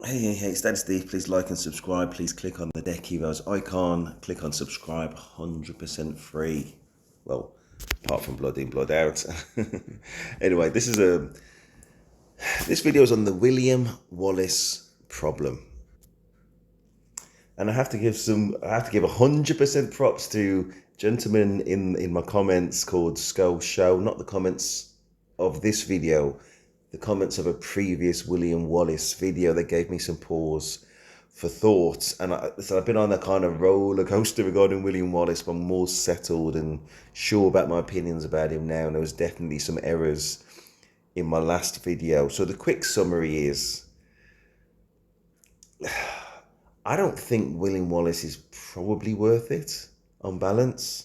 Hey, it's Dad Steve. Please like and subscribe. Please click on the deck heroes icon. Click on subscribe. 100% free. Well, apart from blood in, blood out. Anyway, this video is on the William Wallace problem, and I have to give 100% props to gentlemen in my comments called Skull Show, not the comments of this video, the comments of a previous William Wallace video that gave me some pause for thought. And so I've been on a kind of roller coaster regarding William Wallace, but I'm more settled and sure about my opinions about him now. And there was definitely some errors in my last video. So the quick summary is, I don't think William Wallace is probably worth it on balance.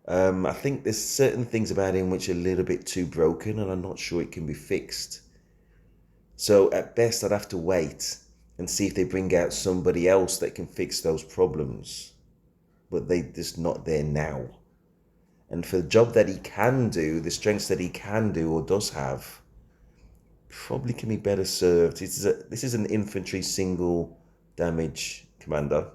I think there's certain things about him which are a little bit too broken, and I'm not sure it can be fixed. So at best, I'd have to wait and see if they bring out somebody else that can fix those problems. But they're just not there now. And for the job that he can do, the strengths that he can do or does have, probably can be better served. This is an infantry single damage commander.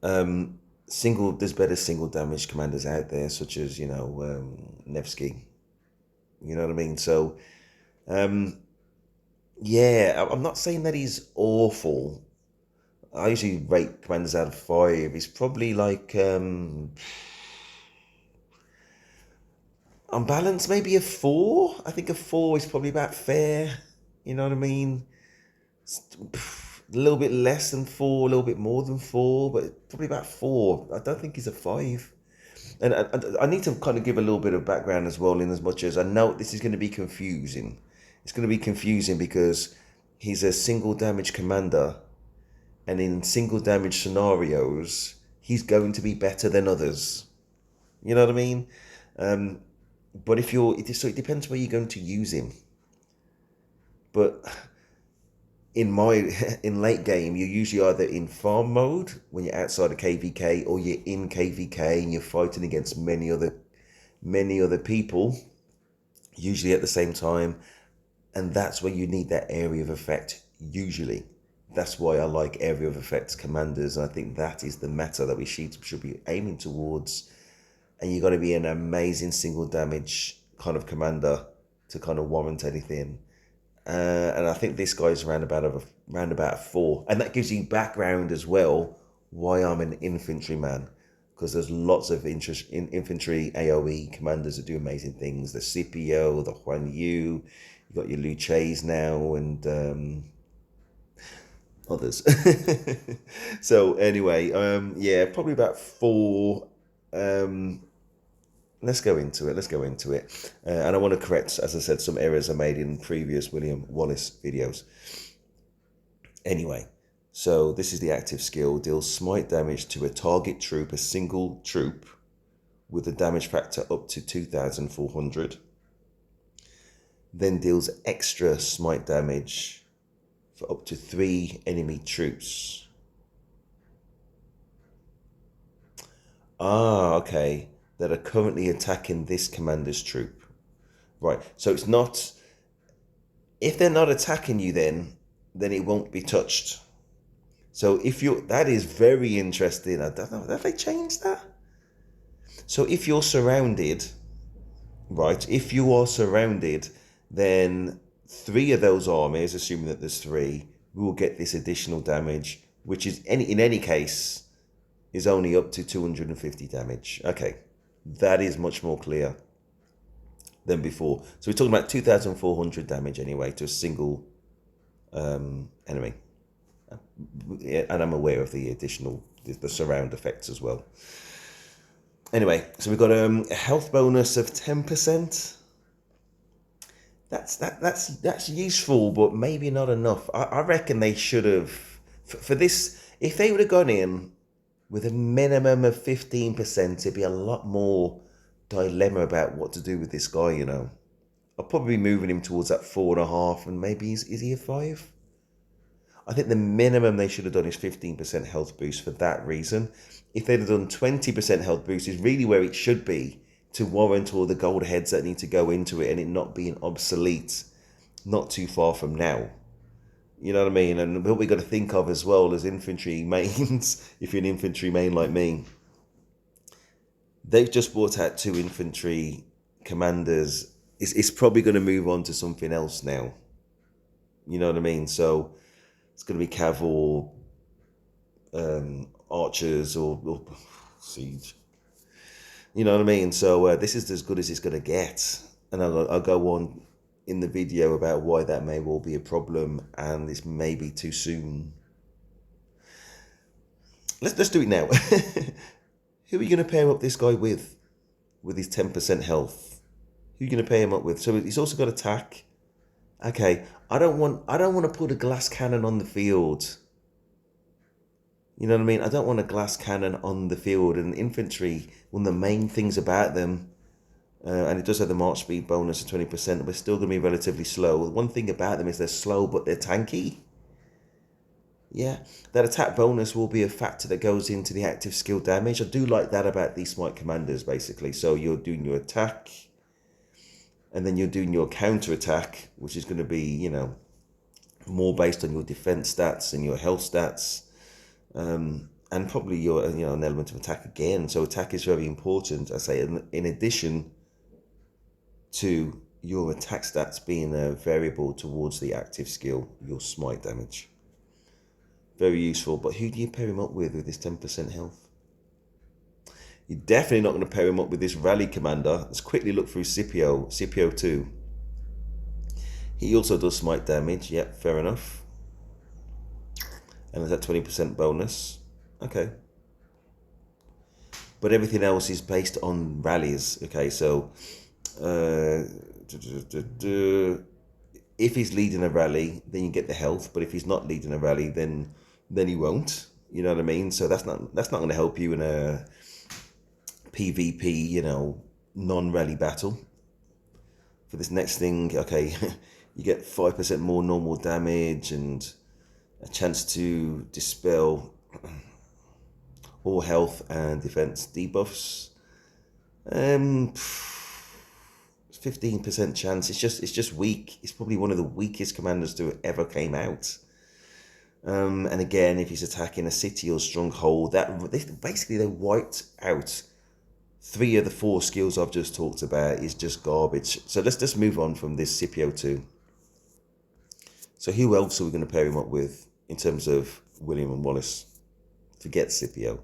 There's better single damage commanders out there, such as, Nevsky. You know what I mean? So, yeah, I'm not saying that he's awful. I usually rate commanders out of 5. He's probably like, on balance, maybe a 4. I think a 4 is probably about fair. You know what I mean? A little bit less than 4, a little bit more than 4, but probably about 4. I don't think he's a 5. And I need to kind of give a little bit of background as well, in as much as I know this is going to be confusing. It's going to be confusing because he's a single damage commander, and in single damage scenarios, he's going to be better than others. You know what I mean? But so it depends where you're going to use him. But in late game, you're usually either in farm mode when you're outside of KVK, or you're in KVK and you're fighting against many other people, usually at the same time, and that's where you need that area of effect. Usually, that's why I like area of effect commanders, and I think that is the meta that we should be aiming towards. And you got to be an amazing single damage kind of commander to kind of warrant anything. And I think this guy's around about a 4, and that gives you background as well why I'm an infantryman, because there's lots of interest in infantry AOE commanders that do amazing things. The Scipio, the Huan Yu, you got your Luches now, and others. So anyway, yeah, probably about 4. Let's go into it. And I want to correct, as I said, some errors I made in previous William Wallace videos. Anyway, so this is the active skill. Deals smite damage to a target troop, a single troop, with a damage factor up to 2,400. Then deals extra smite damage for up to 3 enemy troops. Ah, okay. That are currently attacking this commander's troop. Right, so it's not... If they're not attacking you, then it won't be touched. So that is very interesting. I don't know, have they changed that? So if you're surrounded, right, if you are surrounded, then 3 of those armies, assuming that there's 3, will get this additional damage, which is, in any case, is only up to 250 damage. Okay, that is much more clear than before. So we're talking about 2,400 damage anyway to a single enemy. And I'm aware of the additional, the surround effects as well. Anyway, so we've got a health bonus of 10%. That's useful, but maybe not enough. I reckon they should have, for this, if they would have gone in with a minimum of 15%, it'd be a lot more dilemma about what to do with this guy, you know. I'll probably be moving him towards that 4.5, and maybe is he a 5? I think the minimum they should have done is 15% health boost for that reason. If they'd have done 20% health boost is really where it should be, to warrant all the gold heads that need to go into it and it not being obsolete not too far from now. You know what I mean? And what we got to think of as well as infantry mains, if you're an infantry main like me, they've just brought out 2 infantry commanders. It's probably going to move on to something else now. You know what I mean? So it's going to be cav or archers or siege. You know what I mean? So this is as good as it's going to get. And I'll go on in the video about why that may well be a problem and this may be too soon. Let's do it now. Who are you going to pair up this guy with his 10% health? Who are you going to pair him up with? So he's also got attack. Okay, I don't want to put a glass cannon on the field. You know what I mean? I don't want a glass cannon on the field. And infantry, one of the main things about them, and it does have the march speed bonus of 20%, but still going to be relatively slow. One thing about them is they're slow, but they're tanky. Yeah, that attack bonus will be a factor that goes into the active skill damage. I do like that about these smite commanders, basically. So you're doing your attack, and then you're doing your counter attack, which is going to be, you know, more based on your defense stats and your health stats, and probably your, you know, an element of attack again. So attack is very important. I say, in addition to your attack stats being a variable towards the active skill, your smite damage. Very useful. But who do you pair him up with this 10% health? You're definitely not going to pair him up with this rally commander. Let's quickly look through Scipio 2. He also does smite damage. Yep, fair enough. And there's that 20% bonus. Okay. But everything else is based on rallies. Okay, so if he's leading a rally, then you get the health. But if he's not leading a rally, then he won't. You know what I mean? So that's not going to help you in a PvP, you know, non-rally battle. For this next thing, okay, you get 5% more normal damage and a chance to dispel all health and defense debuffs. 15% chance. It's just weak. It's probably one of the weakest commanders to ever came out. And again, if he's attacking a city or stronghold, basically they wiped out 3 of the 4 skills I've just talked about. Is just garbage. So let's just move on from this Scipio 2. So who else are we going to pair him up with in terms of William and Wallace? Forget Scipio.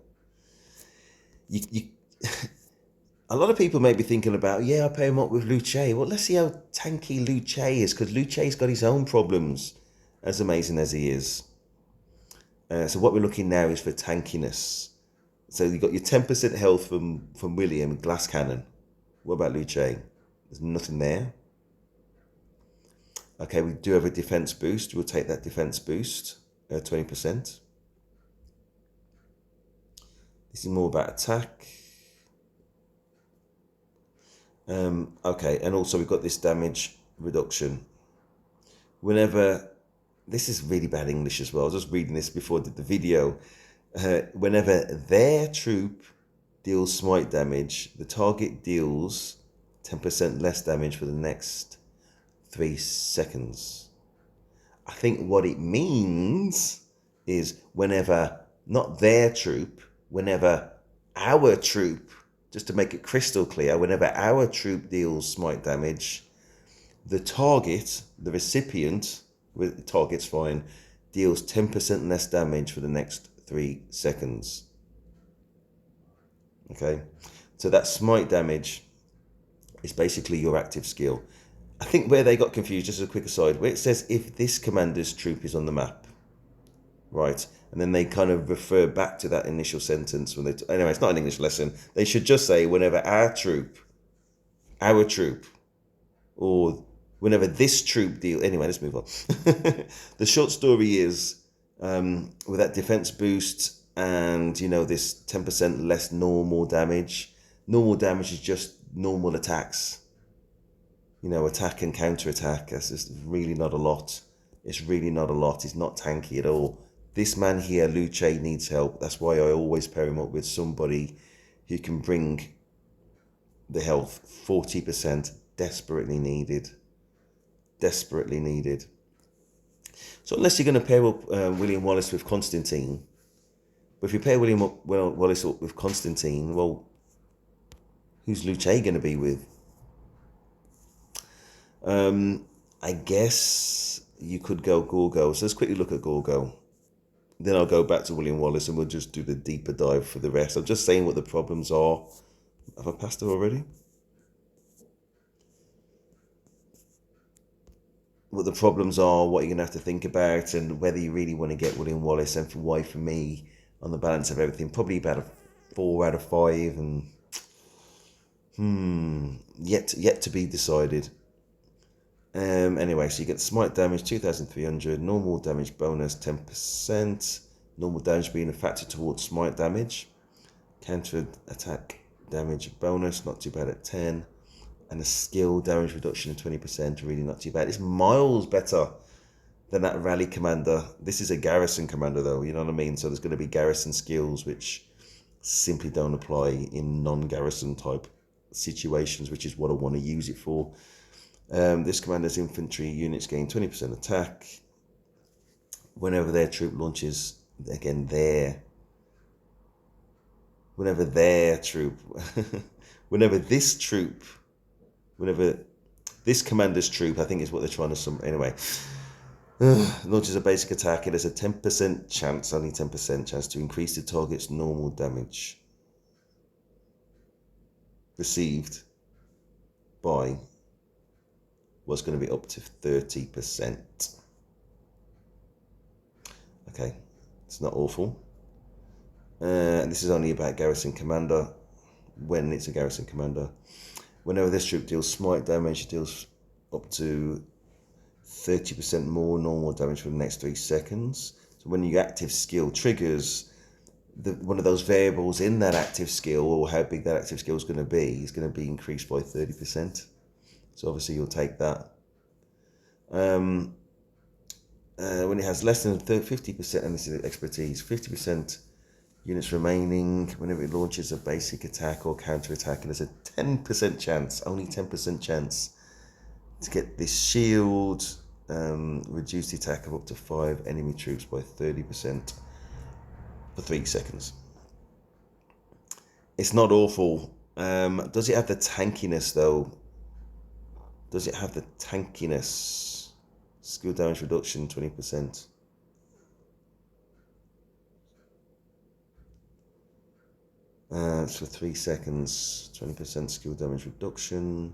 A lot of people may be thinking about, yeah, I'll pair him up with Luce. Well, let's see how tanky Luce is, because Luce's got his own problems, as amazing as he is. So what we're looking now is for tankiness. So you've got your 10% health from William, glass cannon. What about Luce? There's nothing there. Okay, we do have a defense boost. We'll take that defense boost, 20%. This is more about attack. Okay, and also we've got this damage reduction. Whenever, this is really bad English as well. I was just reading this before I did the video. Whenever their troop deals smite damage, the target deals 10% less damage for the next 3 seconds. I think what it means is whenever, not their troop, whenever our troop, just to make it crystal clear, whenever our troop deals smite damage, the target, the recipient, with the target's fine, deals 10% less damage for the next 3 seconds. Okay, so that smite damage is basically your active skill. I think where they got confused, just as a quick aside, where it says if this commander's troop is on the map, right? And then they kind of refer back to that initial sentence when they. Anyway, it's not an English lesson. They should just say whenever our troop, or whenever this troop deal. Anyway, let's move on. The short story is with that defense boost and, you know, this 10% less normal damage. Normal damage is just normal attacks. You know, attack and counter attack. That's just really not a lot. It's really not a lot. It's not tanky at all. This man here, Luce, needs help. That's why I always pair him up with somebody who can bring the health. 40%, desperately needed. Desperately needed. So unless you're going to pair up William Wallace with Constantine, but if you pair Wallace up with Constantine, well, who's Luce going to be with? I guess you could go Gorgo. So let's quickly look at Gorgo. Then I'll go back to William Wallace and we'll just do the deeper dive for the rest. I'm just saying what the problems are. Have I passed it already? What the problems are, what you're going to have to think about, and whether you really want to get William Wallace, and for why, for me, on the balance of everything, probably about a 4 out of 5, and yet to be decided. Anyway, so you get smite damage 2,300, normal damage bonus 10%, normal damage being a factor towards smite damage, counter attack damage bonus, not too bad at 10, and a skill damage reduction of 20%, really not too bad. It's miles better than that rally commander. This is a garrison commander though, you know what I mean? So there's going to be garrison skills which simply don't apply in non-garrison type situations, which is what I want to use it for. This commander's infantry units gain 20% attack whenever their troop launches, again whenever this commander's troop, I think is what they're trying to sum. Anyway, launches a basic attack, it has a 10% chance, only 10% chance to increase the target's normal damage received by what's going to be up to 30%. Okay, it's not awful. And this is only about garrison commander, when it's a garrison commander. Whenever this troop deals smite damage, it deals up to 30% more normal damage for the next 3 seconds. So when your active skill triggers, one of those variables in that active skill, or how big that active skill is going to be increased by 30%. So obviously you'll take that. When it has less than 50%, and this is expertise, 50% units remaining, whenever it launches a basic attack or counter attack, it has a 10% chance, only 10% chance, to get this shield, reduce the attack of up to 5 enemy troops by 30% for 3 seconds. It's not awful. Does it have the tankiness though? Does it have the tankiness? Skill damage reduction 20%. It's for 3 seconds, 20% skill damage reduction.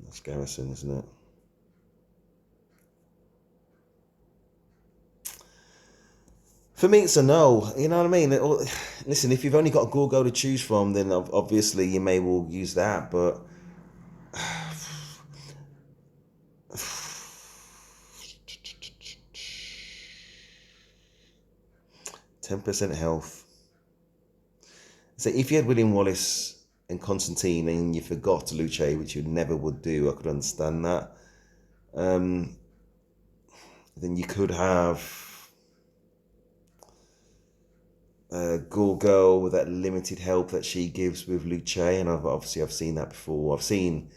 That's garrison, isn't it? For me, it's a no. You know what I mean? Listen, if you've only got a Gorgo to choose from, then obviously you may well use that, but 10% health. So if you had William Wallace and Constantine and you forgot Luce, which you never would do, I could understand that. Then you could have Gorgo with that limited help that she gives with Luce, and I've seen that before. I've seen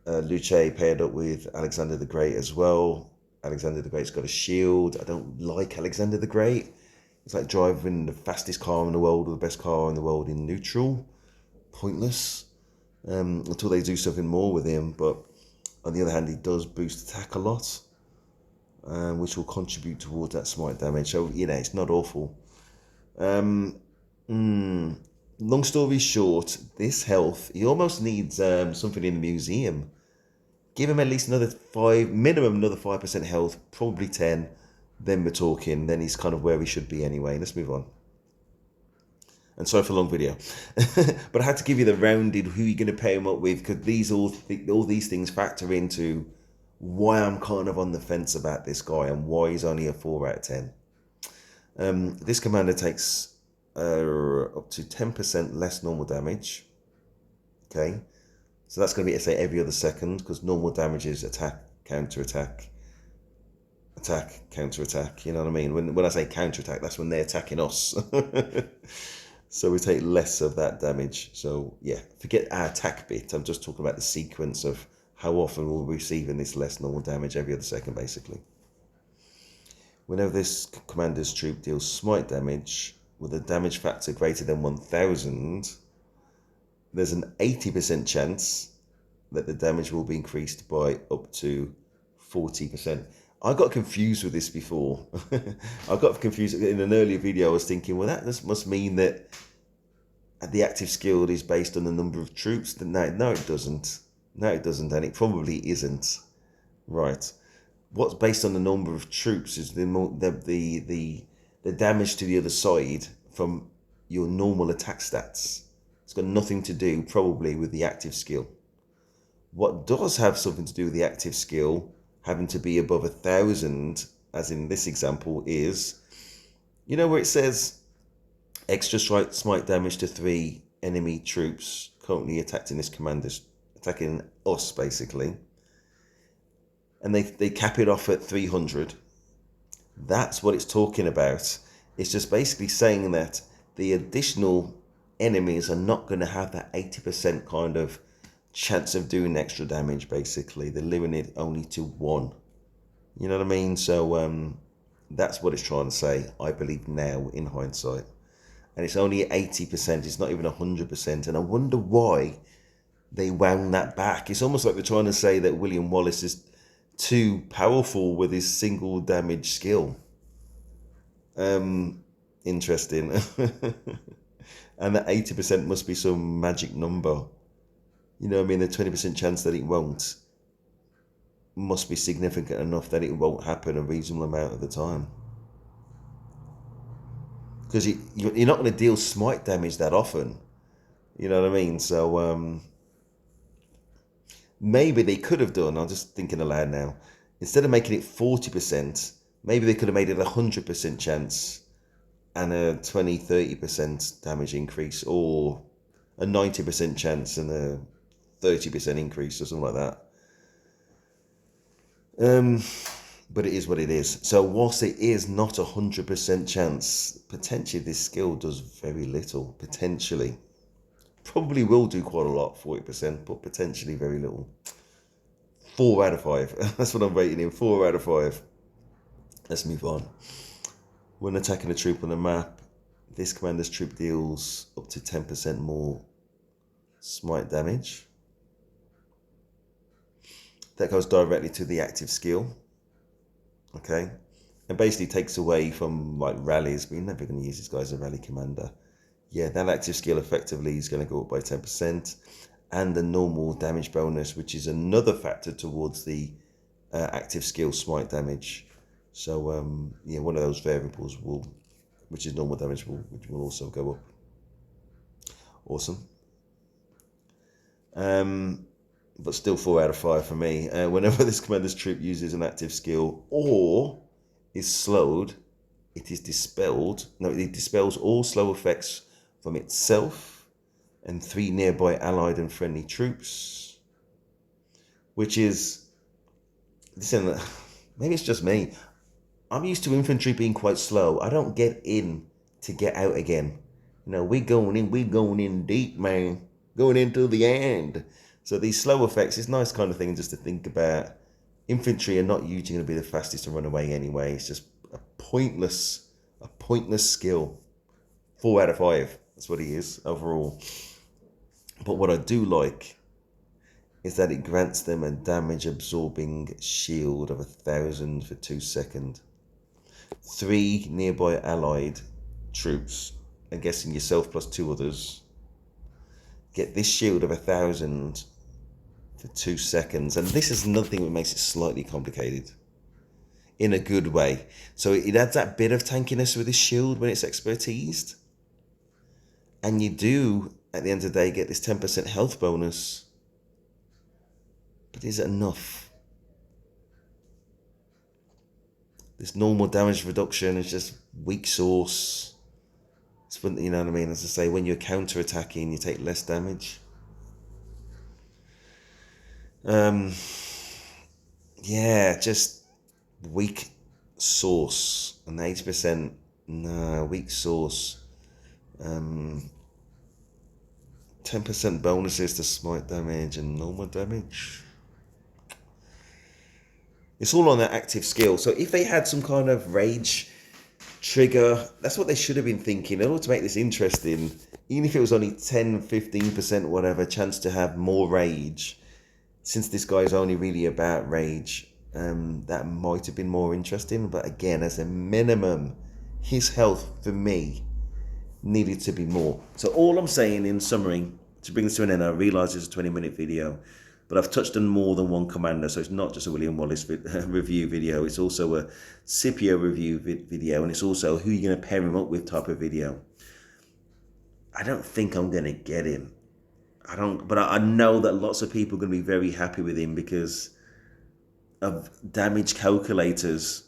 Luce paired up with Alexander the Great as well. Alexander the Great's got a shield. I don't like Alexander the Great. It's like driving the fastest car in the world or the best car in the world in neutral. Pointless. Until they do something more with him. But on the other hand, he does boost attack a lot, which will contribute towards that smite damage. So, you know, it's not awful. Long story short, this health, he almost needs something in the museum. Give him at least another 5% health, probably 10. Then we're talking. Then he's kind of where he should be anyway. Let's move on. And sorry for a long video, but I had to give you the rounded who you're going to pair him up with, because all these things factor into why I'm kind of on the fence about this guy and why he's only a 4 out of 10. This commander takes up to 10% less normal damage. Okay, so that's going to be, say, every other second, because normal damage is attack, counter attack, attack, counter attack. You know what I mean? When I say counter attack, that's when they're attacking us. So we take less of that damage. So yeah, forget our attack bit. I'm just talking about the sequence of how often we'll be receiving this less normal damage every other second, basically. Whenever this commander's troop deals smite damage with a damage factor greater than 1000, there's an 80% chance that the damage will be increased by up to 40%. I got confused with this before. I got confused in an earlier video. I was thinking, well, that must mean that the active skill is based on the number of troops. No, it doesn't. No, it doesn't, and it probably isn't. Right. What's based on the number of troops is the damage to the other side from your normal attack stats. It's got nothing to do probably with the active skill. What does have something to do with the active skill having to be above 1000, as in this example, is, you know where it says extra smite damage to 3 enemy troops currently attacking this commander's, attacking us basically, and they cap it off at 300. That's what it's talking about. It's just basically saying that the additional enemies are not going to have that 80% kind of chance of doing extra damage, basically. They're limiting it only to 1. You know what I mean? So that's what it's trying to say, I believe now, in hindsight. And it's only 80%, it's not even 100%. And I wonder why they wound that back. It's almost like they're trying to say that William Wallace is too powerful with his single damage skill. Interesting. And that 80% must be some magic number. You know what I mean? The 20% chance that it won't must be significant enough that it won't happen a reasonable amount of the time. Because you're not going to deal smite damage that often. You know what I mean? So maybe they could have done, I'm just thinking aloud now, instead of making it 40%, maybe they could have made it 100% chance and a 20-30% damage increase, or a 90% chance and a 30% increase, or something like that. But it is what it is. So whilst it is not 100% chance, potentially this skill does very little. Potentially. Probably will do quite a lot, 40%, but potentially very little. 4 out of 5. That's what I'm rating in. 4 out of 5. Let's move on. When attacking a troop on the map, this commander's troop deals up to 10% more smite damage. That goes directly to the active skill. Okay? And basically takes away from like rallies, but you're never going to use this guy as a rally commander. Yeah, that active skill effectively is going to go up by 10%. And the normal damage bonus, which is another factor towards the active skill smite damage. So yeah, one of those variables which is normal damage, which will also go up. Awesome. But still 4 out of 5 for me. Whenever this commander's troop uses an active skill or is slowed, it is dispelled. No, it dispels all slow effects from itself and 3 nearby allied and friendly troops. Which is, listen, maybe it's just me. I'm used to infantry being quite slow. I don't get in to get out again. You know, we going in deep, man. Going into the end. So these slow effects, it's a nice kind of thing just to think about. Infantry are not usually going to be the fastest to run away anyway. It's just a pointless skill. 4 out of 5. That's what he is overall. But what I do like is that it grants them a damage absorbing shield of 1000 for 2 seconds. 3 nearby allied troops, I'm guessing yourself plus 2 others, get this shield of 1000 for 2 seconds. And this is another thing that makes it slightly complicated in a good way. So it adds that bit of tankiness with this shield when it's expertised. And you do, at the end of the day, get this 10% health bonus. But is it enough? This normal damage reduction is just weak source. It's when, you know what I mean? As I say, when you're counter-attacking, you take less damage. Yeah, just weak source. And 80%, no, weak source. 10% bonuses to smite damage and normal damage. It's all on that active skill. So if they had some kind of rage trigger, that's what they should have been thinking. In order to make this interesting, even if it was only 10, 15%, whatever, chance to have more rage, since this guy's only really about rage, that might have been more interesting. But again, as a minimum, his health for me needed to be more. So all I'm saying in summary, to bring this to an end, I realise it's a 20-minute video, but I've touched on more than one commander, so it's not just a William Wallace review video, it's also a Scipio review video, and it's also who you're going to pair him up with type of video. I don't think I'm going to get him. But I know that lots of people are going to be very happy with him because of damage calculators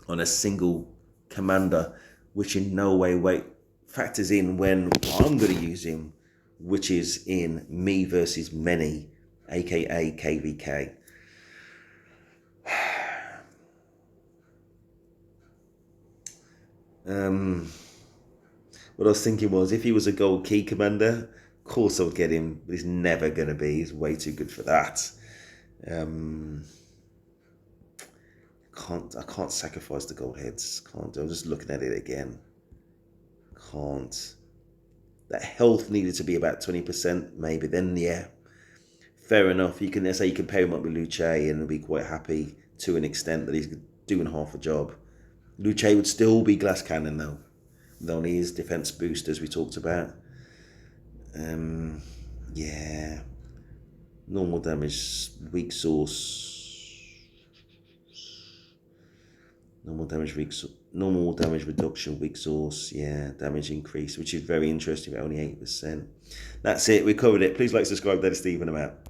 on a single commander, which in no way factors in when I'm going to use him, which is in me versus many, aka KVK. What I was thinking was, if he was a gold key commander, of course I would get him, but he's never going to be. He's way too good for that. I can't sacrifice the gold heads. Can't. I'm just looking at it again. Can't. That health needed to be about 20%, maybe. Then yeah, fair enough. You can say you can pair him up with Luce and be quite happy to an extent that he's doing half a job. Luce would still be glass cannon though, with only his defense boost as we talked about. Yeah. Normal damage, weak source. Normal damage reduction, weak source, yeah, damage increase, which is very interesting, but only 8%. That's it, we covered it. Please like, subscribe, that is Stephen, I'm out.